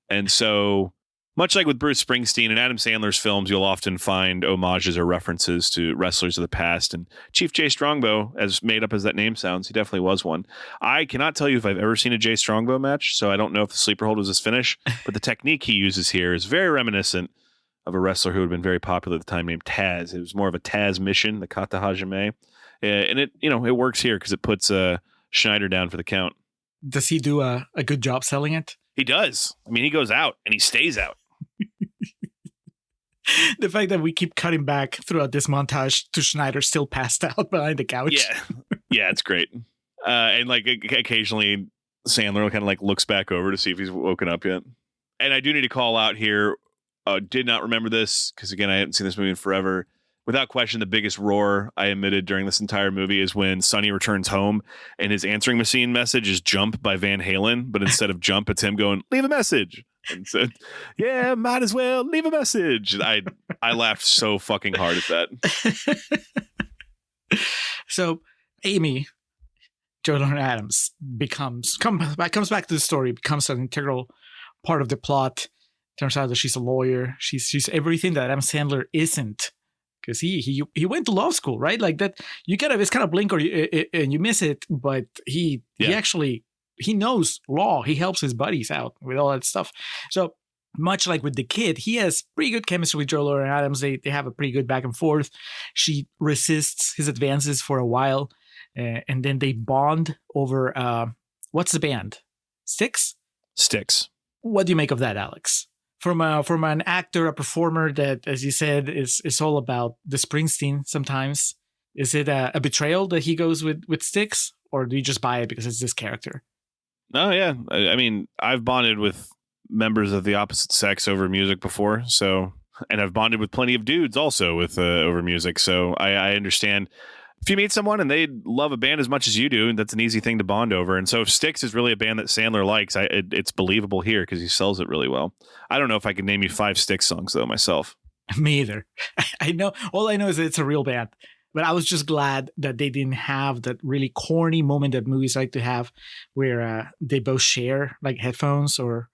And so, much like with Bruce Springsteen and Adam Sandler's films, you'll often find homages or references to wrestlers of the past. And Chief Jay Strongbow, as made up as that name sounds, he definitely was one. I cannot tell you if I've ever seen a Jay Strongbow match, so I don't know if the sleeper hold was his finish, but the technique he uses here is very reminiscent of a wrestler who had been very popular at the time named Taz. It was more of a Taz mission, the Kata Hajime. And it, you know, it works here because it puts Schneider down for the count. Does he do a good job selling it? He does. I mean, he goes out and he stays out. The fact that we keep cutting back throughout this montage to Schneider still passed out behind the couch. Yeah, it's great. And like occasionally Sandler kind of like looks back over to see if he's woken up yet. And I do need to call out here, did not remember this because again, I haven't seen this movie in forever. Without question, the biggest roar I emitted during this entire movie is when Sonny returns home and his answering machine message is Jump by Van Halen, but instead of Jump, it's him going, leave a message. And said, yeah, might as well leave a message. I laughed so fucking hard at that. So Amy, Jo Lauren Adams, comes back to the story, becomes an integral part of the plot. Turns out that she's a lawyer. She's everything that Adam Sandler isn't. Because he went to law school, right? Like that, it's kind of blink or and you miss it. But he knows law. He helps his buddies out with all that stuff. So much like with the kid, he has pretty good chemistry with Jo Lauren Adams. They have a pretty good back and forth. She resists his advances for a while, and then they bond over what's the band? Styx. What do you make of that, Alex? From an actor, a performer that, as you said, is all about the Springsteen sometimes. Is it a betrayal that he goes with Styx, or do you just buy it because it's this character? No, yeah. I mean, I've bonded with members of the opposite sex over music before, so, and I've bonded with plenty of dudes also with over music. So I understand. If you meet someone and they love a band as much as you do, that's an easy thing to bond over. And so if Styx is really a band that Sandler likes, it's believable here because he sells it really well. I don't know if I can name you 5 Styx songs, though, myself. Me either. I know. All I know is that it's a real band. But I was just glad that they didn't have that really corny moment that movies like to have where they both share like headphones or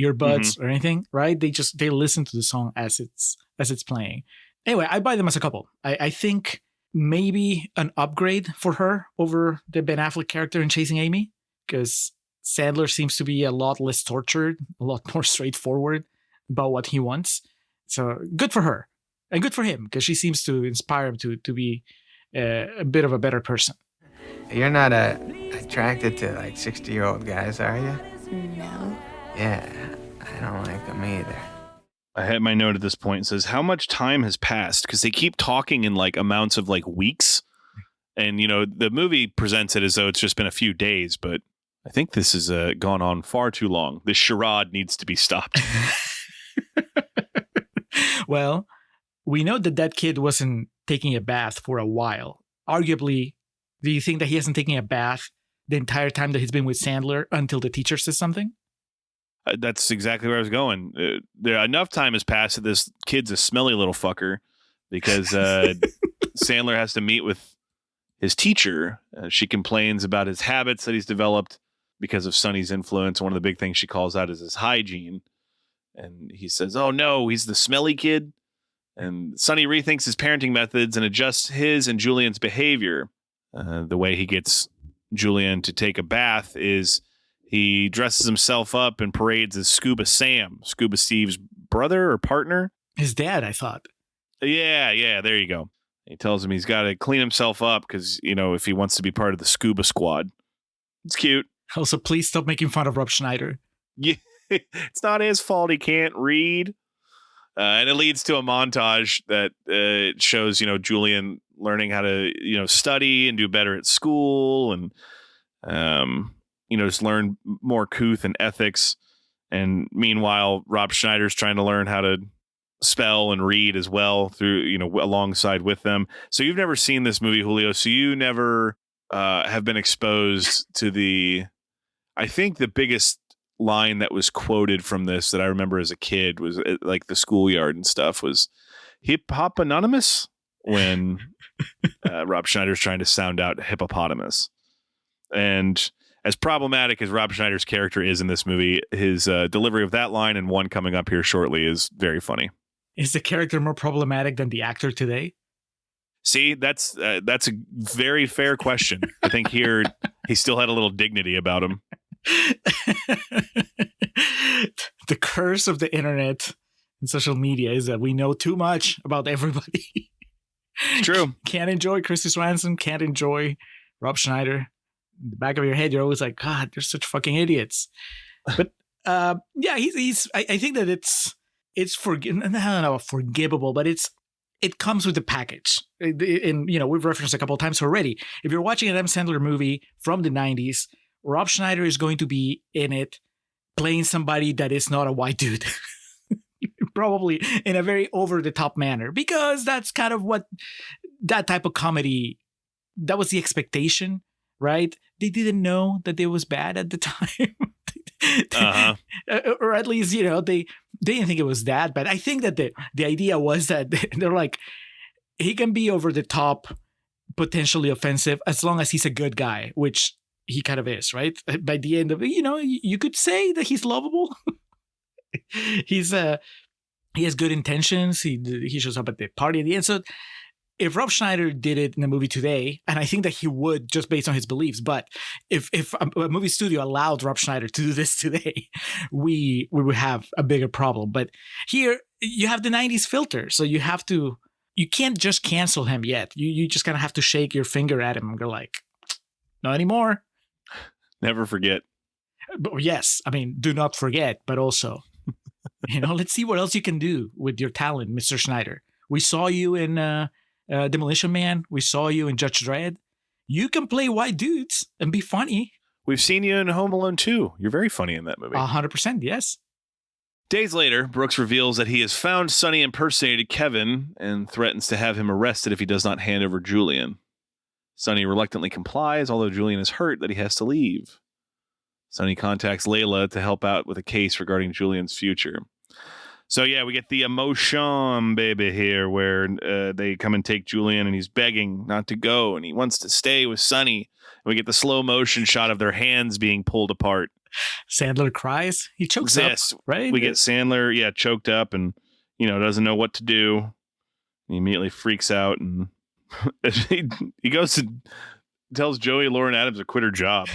earbuds or anything, right? They listen to the song as it's playing. Anyway, I buy them as a couple. I think maybe an upgrade for her over the Ben Affleck character in Chasing Amy, because Sandler seems to be a lot less tortured, a lot more straightforward about what he wants. So good for her and good for him, because she seems to inspire him to be a bit of a better person. You're not attracted to like 60-year-old guys, are you? No. Yeah, I don't like them either. I had my note at this point. It says, how much time has passed? Because they keep talking in like amounts of like weeks. And, you know, the movie presents it as though it's just been a few days, but I think this has gone on far too long. This charade needs to be stopped. Well, we know that kid wasn't taking a bath for a while. Arguably, do you think that he hasn't taken a bath the entire time that he's been with Sandler until the teacher says something? That's exactly where I was going. There enough time has passed that this kid's a smelly little fucker because Sandler has to meet with his teacher. She complains about his habits that he's developed because of Sonny's influence. One of the big things she calls out is his hygiene. And he says, oh no, he's the smelly kid. And Sonny rethinks his parenting methods and adjusts his and Julian's behavior. The way he gets Julian to take a bath is he dresses himself up and parades as Scuba Sam, Scuba Steve's brother or partner. His dad, I thought. Yeah, there you go. He tells him he's got to clean himself up because, if he wants to be part of the scuba squad. It's cute. Also, please stop making fun of Rob Schneider. Yeah, it's not his fault he can't read. And it leads to a montage that shows, Julian learning how to, study and do better at school and, just learn more couth and ethics. And meanwhile, Rob Schneider's trying to learn how to spell and read as well through, alongside with them. So you've never seen this movie, Julio. So you never have been exposed to I think the biggest line that was quoted from this that I remember as a kid was like the schoolyard and stuff was hip hop anonymous when Rob Schneider's trying to sound out hippopotamus. And as problematic as Rob Schneider's character is in this movie, his delivery of that line and one coming up here shortly is very funny. Is the character more problematic than the actor today? See, that's a very fair question. I think here he still had a little dignity about him. The curse of the internet and social media is that we know too much about everybody. True. Can't enjoy Christy Swanson, can't enjoy Rob Schneider. In the back of your head, you're always like, God, they're such fucking idiots. But he's I think that it's forgivable, but it comes with the package. And we've referenced a couple of times already. If you're watching an Adam Sandler movie from the 90s, Rob Schneider is going to be in it playing somebody that is not a white dude. Probably in a very over-the-top manner, because that's kind of what that type of comedy, that was the expectation, right? They didn't know that it was bad at the time. Uh-huh. Or at least, they didn't think it was that bad. I think that the idea was that they're like, he can be over the top, potentially offensive, as long as he's a good guy, which he kind of is, right? By the end of it, you could say that he's lovable. He has good intentions. He shows up at the party at the end. So if Rob Schneider did it in a movie today, and I think that he would just based on his beliefs, but if a movie studio allowed Rob Schneider to do this today, we would have a bigger problem. But here you have the 90s filter. So you can't just cancel him yet. You just kind of have to shake your finger at him and go like, not anymore. Never forget. But yes, I mean, do not forget, but also, let's see what else you can do with your talent, Mr. Schneider. We saw you in Demolition Man. We saw you in Judge Dredd. You can play white dudes and be funny. We've seen you in Home Alone 2. You're very funny in that movie. 100%, yes. Days later, Brooks reveals that he has found Sonny impersonated Kevin and threatens to have him arrested if he does not hand over Julian. Sonny reluctantly complies, although Julian is hurt that he has to leave. Sonny contacts Layla to help out with a case regarding Julian's future. So yeah, we get the emotion, baby, here, where they come and take Julian, and he's begging not to go, and he wants to stay with Sonny. And we get the slow motion shot of their hands being pulled apart. Sandler cries. He chokes up, right? We get Sandler, choked up, and doesn't know what to do. He immediately freaks out, and he goes and tells Joey Lauren Adams to quit her job.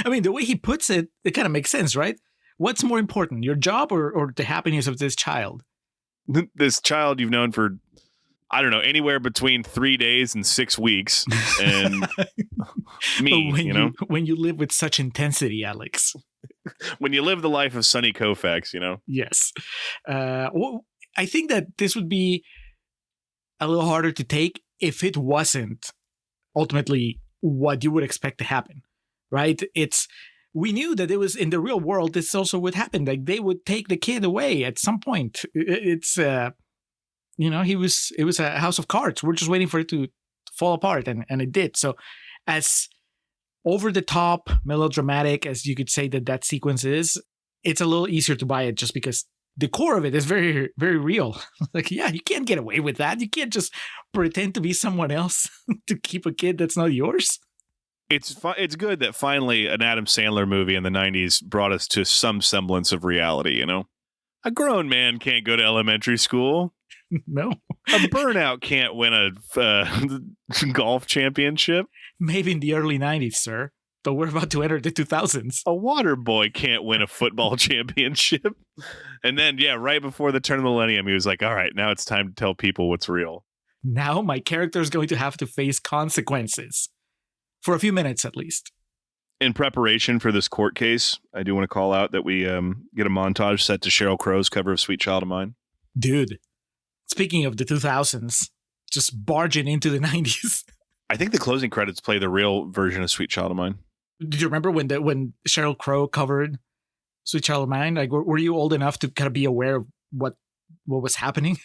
I mean, the way he puts it, it kind of makes sense, right? What's more important, your job or the happiness of this child? This child you've known for, I don't know, anywhere between 3 days and 6 weeks. And me, when you live with such intensity, Alex. When you live the life of Sonny Koufax, Yes. Well, I think that this would be a little harder to take if it wasn't ultimately what you would expect to happen, right? We knew that it was in the real world. This also would happen. Like they would take the kid away at some point. It was a house of cards. We're just waiting for it to fall apart, and it did. So, as over the top, melodramatic as you could say that sequence is, it's a little easier to buy it just because the core of it is very, very real. Like, yeah, you can't get away with that. You can't just pretend to be someone else to keep a kid that's not yours. It's good that finally an Adam Sandler movie in the 90s brought us to some semblance of reality, you know? A grown man can't go to elementary school. No. A burnout can't win a golf championship. Maybe in the early 90s, sir. But we're about to enter the 2000s. A water boy can't win a football championship. And then, yeah, right before the turn of the millennium, he was like, all right, now it's time to tell people what's real. Now my character is going to have to face consequences. For a few minutes, at least. In preparation for this court case, I do want to call out that we get a montage set to Sheryl Crow's cover of Sweet Child of Mine. Dude, speaking of the 2000s, just barging into the 90s. I think the closing credits play the real version of Sweet Child of Mine. Did you remember when Sheryl Crow covered Sweet Child of Mine? Like, were you old enough to kind of be aware of what was happening?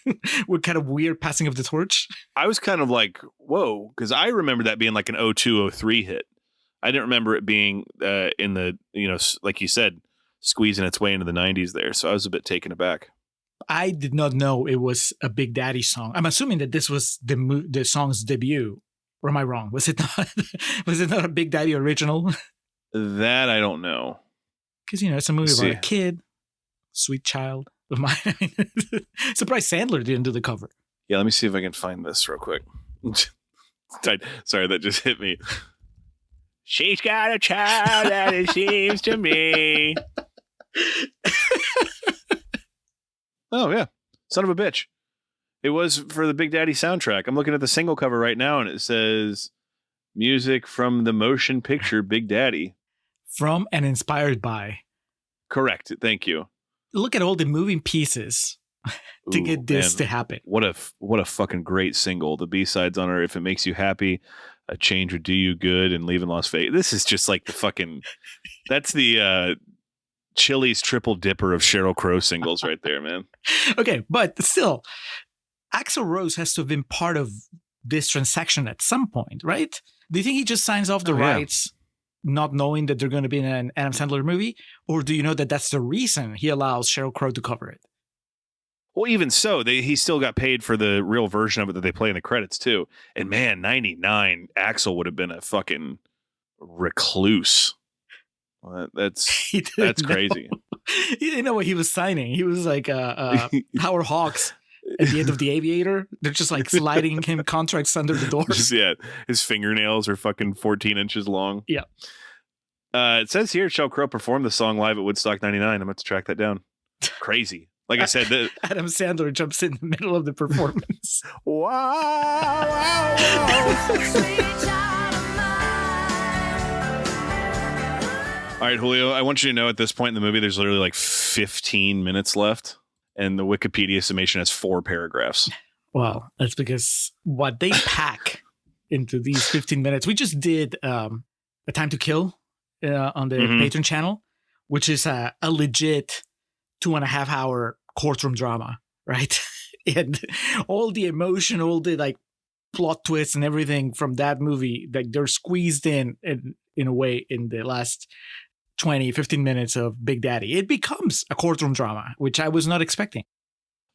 What kind of weird passing of the torch? I was kind of like, whoa, because I remember that being like an 02, 03 hit. I didn't remember it being in the, like you said, squeezing its way into the 90s there. So I was a bit taken aback. I did not know it was a Big Daddy song. I'm assuming that this was the song's debut. Or am I wrong? Was it not? Was it not a Big Daddy original? That I don't know. Because it's a movie about a kid, sweet child of mine. Surprised Sandler didn't do the cover. Yeah, let me see if I can find this real quick. Sorry, that just hit me. She's got a child that it seems to me. Oh yeah, son of a bitch. It was for the Big Daddy soundtrack. I'm looking at the single cover right now, and it says music from the motion picture Big Daddy. From and inspired by. Correct. Thank you. Look at all the moving pieces to get this to happen. What a fucking great single. The B-sides on her, If It Makes You Happy, A Change Would Do You Good, and Leaving Las Vegas. This is just like the fucking... That's the Chili's triple dipper of Sheryl Crow singles right there, man. Okay, but still... Axl Rose has to have been part of this transaction at some point, right? Do you think he just signs off the rights, not knowing that they're going to be in an Adam Sandler movie? Or do you know that that's the reason he allows Sheryl Crow to cover it? Well, even so, he still got paid for the real version of it that they play in the credits, too. And man, 99, Axl would have been a fucking recluse. Well, that's crazy. He didn't know what he was signing. He was like Howard Hawks. At the end of The Aviator, they're just like sliding him contracts under the doors. Yeah, his fingernails are fucking 14 inches long. Yeah. It says here, Sheryl Crow performed the song live at Woodstock 99. I'm going to track that down. Crazy. Like I said, Adam Sandler jumps in the middle of the performance. Wow. All right, Julio, I want you to know at this point in the movie, there's literally like 15 minutes left. And the Wikipedia summation has 4 paragraphs. Well, that's because what they pack into these 15 minutes. We just did A Time to Kill on the Patreon channel, which is a legit 2.5 hour courtroom drama, right? And all the emotion, all the like plot twists and everything from that movie, like they're squeezed in a way in the last 15 minutes of Big Daddy. It becomes a courtroom drama, which I was not expecting.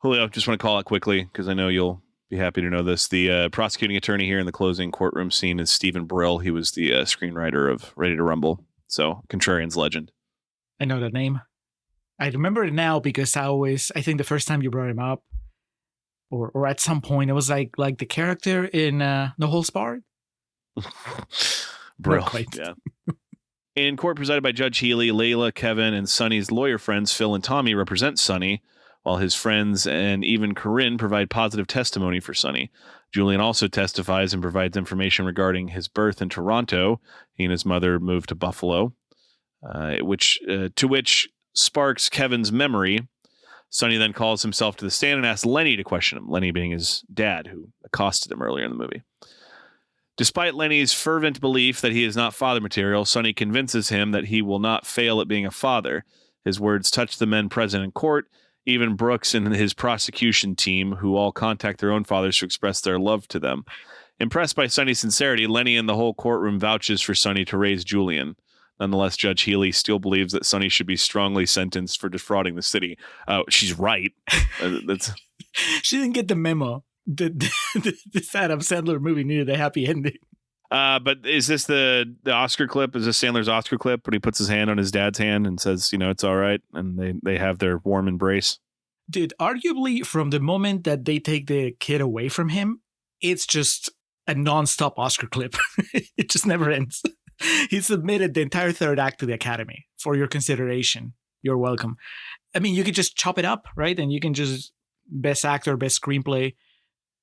Julio, just want to call it quickly because I know you'll be happy to know this. The prosecuting attorney here in the closing courtroom scene is Stephen Brill. He was the screenwriter of Ready to Rumble. So, Contrarians legend. I know that name. I remember it now because I think the first time you brought him up, or at some point, it was like the character in No Holds Barred. Brill, yeah. In court presided by Judge Healy, Layla, Kevin, and Sonny's lawyer friends Phil and Tommy represent Sonny, while his friends and even Corinne provide positive testimony for Sonny. Julian also testifies and provides information regarding his birth in Toronto. He and his mother moved to Buffalo, which sparks Kevin's memory. Sonny then calls himself to the stand and asks Lenny to question him, Lenny being his dad, who accosted him earlier in the movie. Despite Lenny's fervent belief that he is not father material, Sonny convinces him that he will not fail at being a father. His words touch the men present in court, even Brooks and his prosecution team, who all contact their own fathers to express their love to them. Impressed by Sonny's sincerity, Lenny and the whole courtroom vouches for Sonny to raise Julian. Nonetheless, Judge Healy still believes that Sonny should be strongly sentenced for defrauding the city. She's right. She didn't get the memo. This Adam Sandler movie needed a happy ending. But is this the Oscar clip? Is this Sandler's Oscar clip when he puts his hand on his dad's hand and says, it's all right, and they have their warm embrace? Dude, arguably from the moment that they take the kid away from him, it's just a nonstop Oscar clip. It just never ends. He submitted the entire third act to the Academy for your consideration. You're welcome. I mean, you could just chop it up, right? And you can just best actor, best screenplay,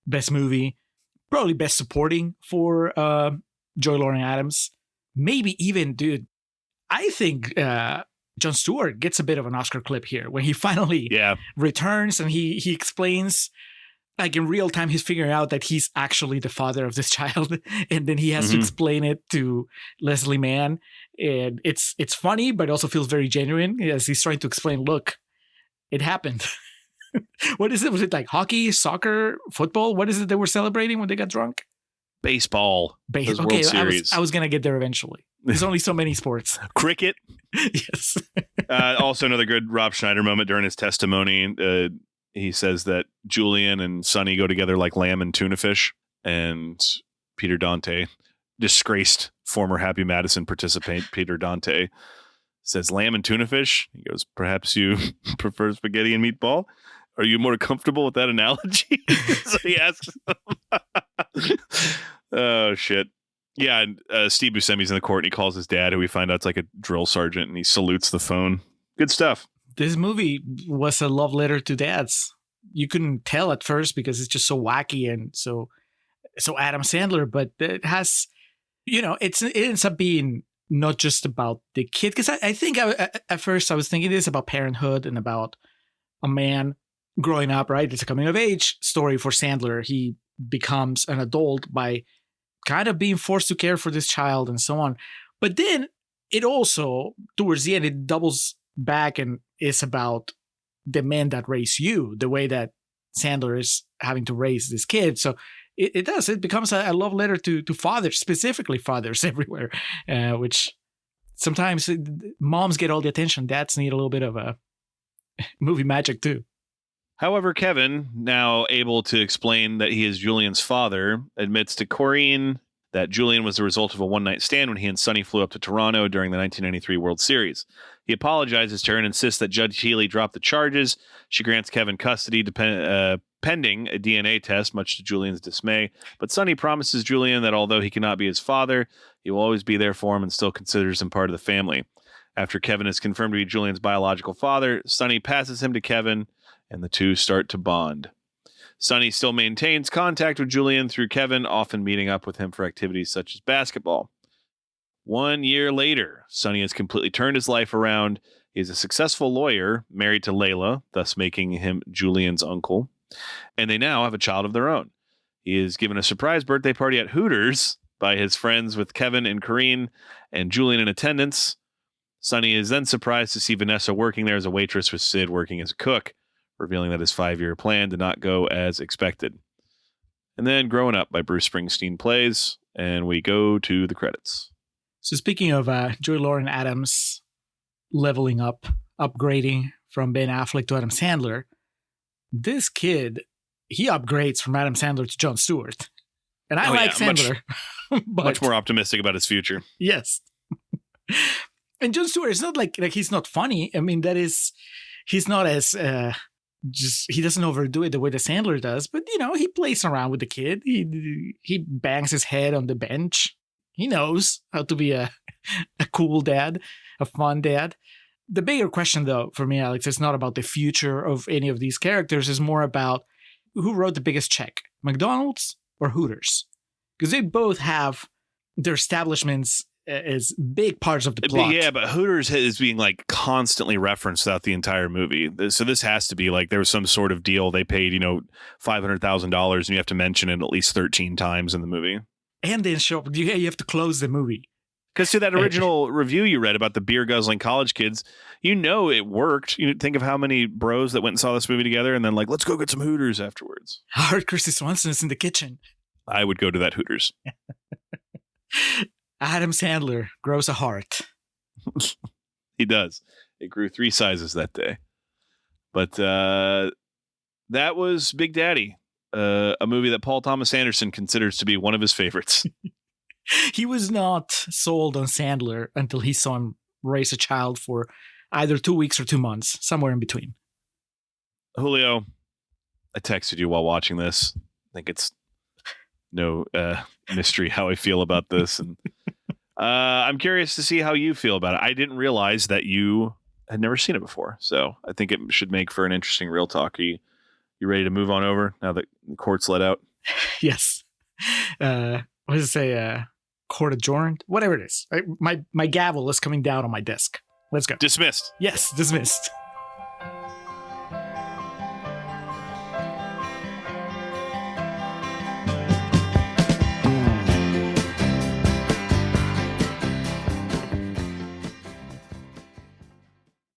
best movie, probably best supporting for Joy Lauren Adams. Maybe even, dude, I think Jon Stewart gets a bit of an Oscar clip here when he finally returns and he explains, like in real time, he's figuring out that he's actually the father of this child. And then he has to explain it to Leslie Mann. And it's funny, but also feels very genuine as he's trying to explain, look, it happened. What is it? Was it like hockey, soccer, football? What is it they were celebrating when they got drunk? Baseball. Okay, World Series. I was going to get there eventually. There's only so many sports. Cricket. Yes. Also another good Rob Schneider moment during his testimony. He says that Julian and Sonny go together like lamb and tuna fish. And Peter Dante, disgraced former Happy Madison participant Peter Dante, says lamb and tuna fish. He goes, perhaps you prefer spaghetti and meatball? Are you more comfortable with that analogy? So he asks him. Oh, shit. Yeah, and Steve Buscemi's in the court and he calls his dad, who we find out is like a drill sergeant, and he salutes the phone. Good stuff. This movie was a love letter to dads. You couldn't tell at first because it's just so wacky and so Adam Sandler, but it has, it ends up being not just about the kid. Because I think at first I was thinking this about parenthood and about a man growing up, right? It's a coming of age story for Sandler. He becomes an adult by kind of being forced to care for this child and so on. But then it also, towards the end, it doubles back and is about the man that raised you, the way that Sandler is having to raise this kid. So it becomes a love letter to fathers, specifically fathers everywhere, which sometimes moms get all the attention. Dads need a little bit of a movie magic too. However, Kevin, now able to explain that he is Julian's father, admits to Corinne that Julian was the result of a one-night stand when he and Sonny flew up to Toronto during the 1993 World Series. He apologizes to her and insists that Judge Healy drop the charges. She grants Kevin custody pending a DNA test, much to Julian's dismay. But Sonny promises Julian that although he cannot be his father, he will always be there for him and still considers him part of the family. After Kevin is confirmed to be Julian's biological father, Sonny passes him to Kevin, and the two start to bond. Sonny still maintains contact with Julian through Kevin, often meeting up with him for activities such as basketball. 1 year later, Sonny has completely turned his life around. He is a successful lawyer, married to Layla, thus making him Julian's uncle, and they now have a child of their own. He is given a surprise birthday party at Hooters by his friends with Kevin and Corinne and Julian in attendance. Sonny is then surprised to see Vanessa working there as a waitress with Sid working as a cook, revealing that his 5-year plan did not go as expected. And then Growing Up by Bruce Springsteen plays, and we go to the credits. So speaking of Joy Lauren Adams leveling up, upgrading from Ben Affleck to Adam Sandler, this kid, he upgrades from Adam Sandler to Jon Stewart. And I like Sandler. But much more optimistic about his future. Yes. And Jon Stewart is not like he's not funny. I mean, he's not as he doesn't overdo it the way the Sandler does, but he plays around with the kid. He bangs his head on the bench. He knows how to be a cool dad, a fun dad. The bigger question, though, for me, Alex, is not about the future of any of these characters. It's more about who wrote the biggest check, McDonald's or Hooters? Because they both have their establishments as big parts of the plot. Yeah, but Hooters is being like constantly referenced throughout the entire movie. So this has to be like there was some sort of deal. They paid, $500,000 and you have to mention it at least 13 times in the movie. And then you have to close the movie. Because to that original review you read about the beer guzzling college kids, it worked. You think of how many bros that went and saw this movie together and then like, let's go get some Hooters afterwards. I heard Christy Swanson is in the kitchen. I would go to that Hooters. Adam Sandler grows a heart. He does. It grew 3 sizes that day. But that was Big Daddy, a movie that Paul Thomas Anderson considers to be one of his favorites. He was not sold on Sandler until he saw him raise a child for either 2 weeks or 2 months, somewhere in between. Julio, I texted you while watching this. I think it's no mystery how I feel about this. And I'm curious to see how you feel about it. I didn't realize that you had never seen it before. So I think it should make for an interesting real talk. Are you ready to move on over now that the court's let out? Yes. What does it say? Court adjourned? Whatever it is. My gavel is coming down on my desk. Let's go. Dismissed. Yes, dismissed.